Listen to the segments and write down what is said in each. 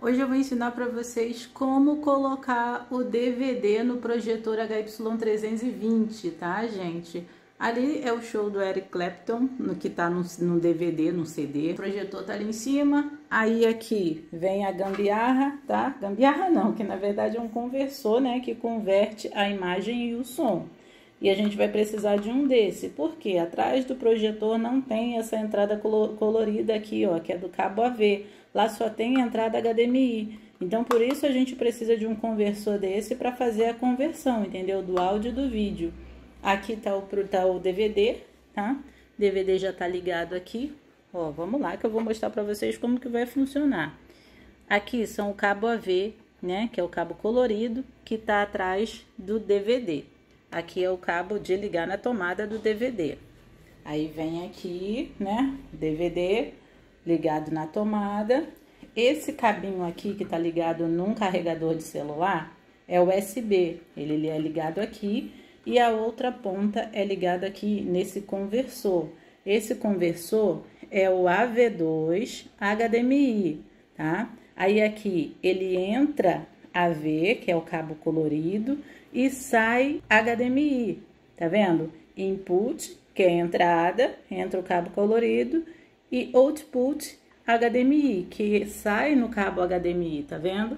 Hoje eu vou ensinar para vocês como colocar o DVD no projetor HY320, tá, gente? Ali é o show do Eric Clapton, no que tá no DVD, no CD. O projetor tá ali em cima. Aí aqui vem a gambiarra, tá? Gambiarra não, que na verdade é um conversor, né? Que converte a imagem e o som. E a gente vai precisar de um desse, porque atrás do projetor não tem essa entrada colorida aqui, ó, que é do cabo AV. Lá só tem entrada HDMI. Então, por isso a gente precisa de um conversor desse para fazer a conversão, entendeu? Do áudio e do vídeo. Aqui tá o DVD, tá? O DVD já tá ligado aqui. Ó, vamos lá que eu vou mostrar para vocês como que vai funcionar. Aqui são o cabo AV, né? Que é o cabo colorido que tá atrás do DVD. Aqui é o cabo de ligar na tomada do DVD. Aí vem aqui, né? DVD ligado na tomada. Esse cabinho aqui que tá ligado num carregador de celular é USB. Ele é ligado aqui e a outra ponta é ligada aqui nesse conversor. Esse conversor é o AV2 HDMI, tá? Aí aqui ele entra AV, que é o cabo colorido, e sai HDMI, tá vendo? Input, que é a entrada, entra o cabo colorido, e output HDMI, que sai no cabo HDMI, tá vendo?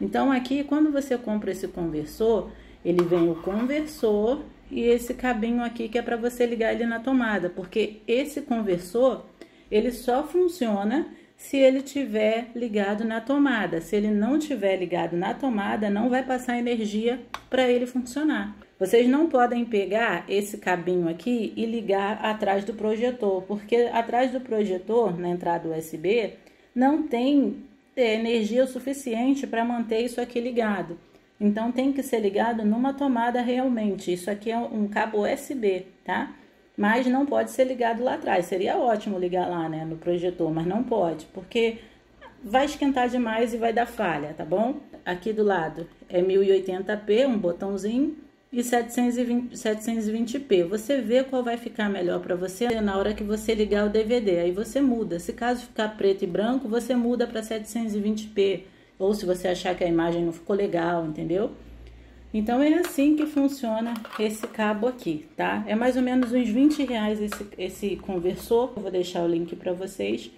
Então aqui, quando você compra esse conversor, ele vem o conversor e esse cabinho aqui que é para você ligar ele na tomada, porque esse conversor, ele só funciona se ele tiver ligado na tomada. Se ele não tiver ligado na tomada, não vai passar energia para ele funcionar. Vocês não podem pegar esse cabinho aqui e ligar atrás do projetor, porque atrás do projetor, na entrada USB, não tem energia suficiente para manter isso aqui ligado. Então tem que ser ligado numa tomada realmente. Isso aqui é um cabo USB, tá? Mas não pode ser ligado lá atrás. Seria ótimo ligar lá, né, no projetor, mas não pode, porque vai esquentar demais e vai dar falha, tá bom? Aqui do lado é 1080p, um botãozinho, e 720p. Você vê qual vai ficar melhor para você na hora que você ligar o DVD. Aí você muda. Se caso ficar preto e branco, você muda para 720p. Ou se você achar que a imagem não ficou legal, entendeu? Então, é assim que funciona esse cabo aqui, tá? É mais ou menos uns R$20 esse conversor. Eu vou deixar o link para vocês.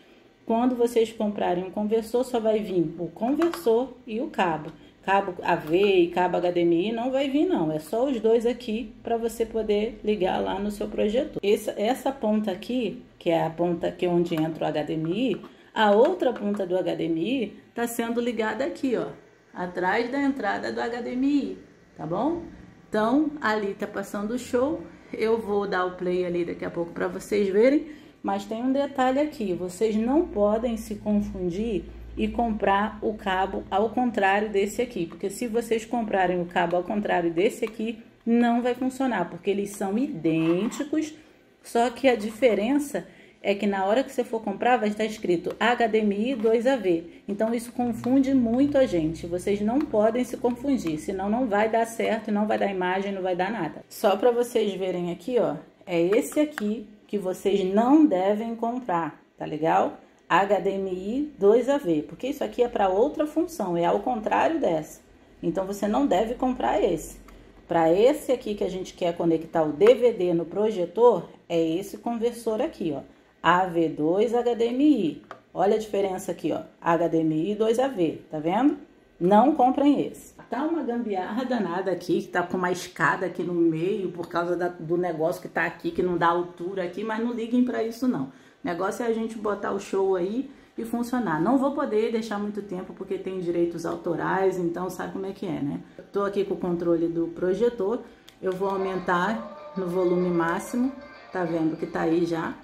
Quando vocês comprarem um conversor, só vai vir o conversor e o cabo. Cabo AV e cabo HDMI não vai vir, não. É só os dois aqui para você poder ligar lá no seu projetor. Essa ponta aqui, que é a ponta que é onde entra o HDMI, a outra ponta do HDMI está sendo ligada aqui, ó, atrás da entrada do HDMI. Tá bom? Então, ali tá passando o show. Eu vou dar o play ali daqui a pouco para vocês verem. Mas tem um detalhe aqui. Vocês não podem se confundir e comprar o cabo ao contrário desse aqui. Porque se vocês comprarem o cabo ao contrário desse aqui, não vai funcionar. Porque eles são idênticos. Só que a diferença é que na hora que você for comprar vai estar escrito HDMI 2AV. Então isso confunde muito a gente. Vocês não podem se confundir, senão não vai dar certo, não vai dar imagem, não vai dar nada. Só para vocês verem aqui, ó, é esse aqui que vocês não devem comprar, tá legal? HDMI 2AV, porque isso aqui é para outra função, é ao contrário dessa. Então você não deve comprar esse. Para esse aqui que a gente quer conectar o DVD no projetor, é esse conversor aqui, ó. AV2 HDMI. Olha a diferença aqui, ó. HDMI 2AV, tá vendo? Não comprem esse. Tá uma gambiarra danada aqui, que tá com uma escada aqui no meio, por causa do negócio que tá aqui, que não dá altura aqui, mas não liguem pra isso, não. O negócio é a gente botar o show aí e funcionar. Não vou poder deixar muito tempo, porque tem direitos autorais, então sabe como é que é, né? Tô aqui com o controle do projetor, eu vou aumentar no volume máximo, tá vendo que tá aí já.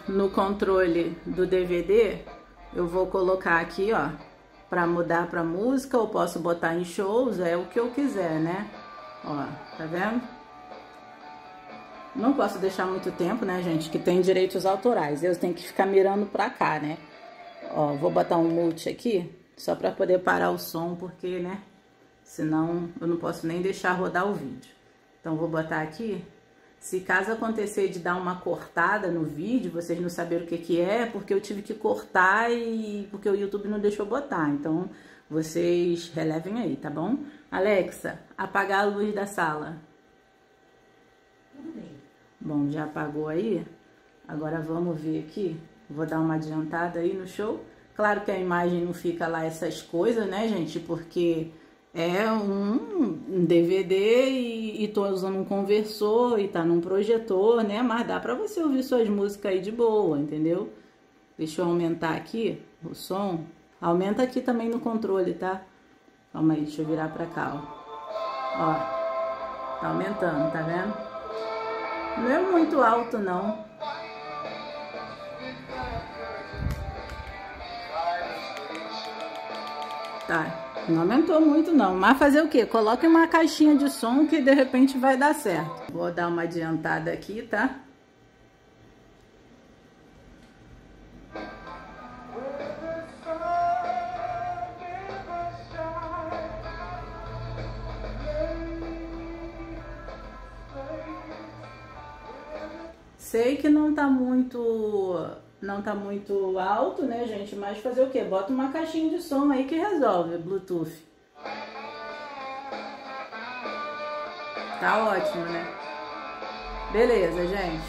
No controle do DVD, eu vou colocar aqui, ó, para mudar para música, ou posso botar em shows, é o que eu quiser, né? Ó, tá vendo? Não posso deixar muito tempo, né, gente, que tem direitos autorais. Eu tenho que ficar mirando pra cá, né? Ó, vou botar um mute aqui, só para poder parar o som, porque, né, senão eu não posso nem deixar rodar o vídeo. Então, vou botar aqui. Se caso acontecer de dar uma cortada no vídeo, vocês não saberem o que que é, porque eu tive que cortar e porque o YouTube não deixou botar. Então, vocês relevem aí, tá bom? Alexa, apagar a luz da sala. Tudo bem. Bom, já apagou aí? Agora vamos ver aqui. Vou dar uma adiantada aí no show. Claro que a imagem não fica lá essas coisas, né, gente? Porque é um DVD e tô usando um conversor e tá num projetor, né? Mas dá pra você ouvir suas músicas aí de boa, entendeu? Deixa eu aumentar aqui o som. Aumenta aqui também no controle, tá? Calma aí, deixa eu virar pra cá, ó. Ó, tá aumentando, tá vendo? Não é muito alto, não. Tá, não aumentou muito não, mas fazer o quê? Coloque uma caixinha de som que de repente vai dar certo. Vou dar uma adiantada aqui, tá? Sei que não tá muito alto, né, gente? Mas fazer o quê? Bota uma caixinha de som aí que resolve, Bluetooth. Tá ótimo, né? Beleza, gente.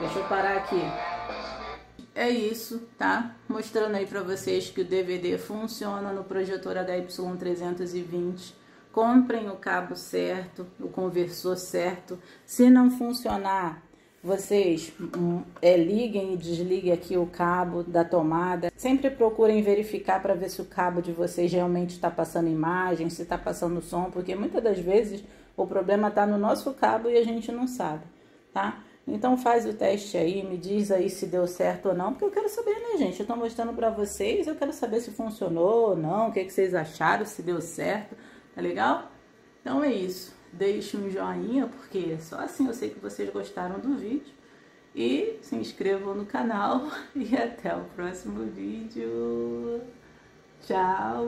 Deixa eu parar aqui. É isso, tá? Mostrando aí pra vocês que o DVD funciona no projetor HY320. Comprem o cabo certo, o conversor certo. Se não funcionar, vocês liguem e desliguem aqui o cabo da tomada. Sempre procurem verificar para ver se o cabo de vocês realmente está passando imagem, se está passando som, porque muitas das vezes o problema está no nosso cabo e a gente não sabe, tá? Então faz o teste aí, me diz aí se deu certo ou não, porque eu quero saber, né, gente? Eu tô mostrando para vocês, eu quero saber se funcionou ou não, o que vocês acharam, se deu certo, tá legal? Então é isso. Deixe um joinha, porque só assim eu sei que vocês gostaram do vídeo. E se inscrevam no canal. E até o próximo vídeo. Tchau!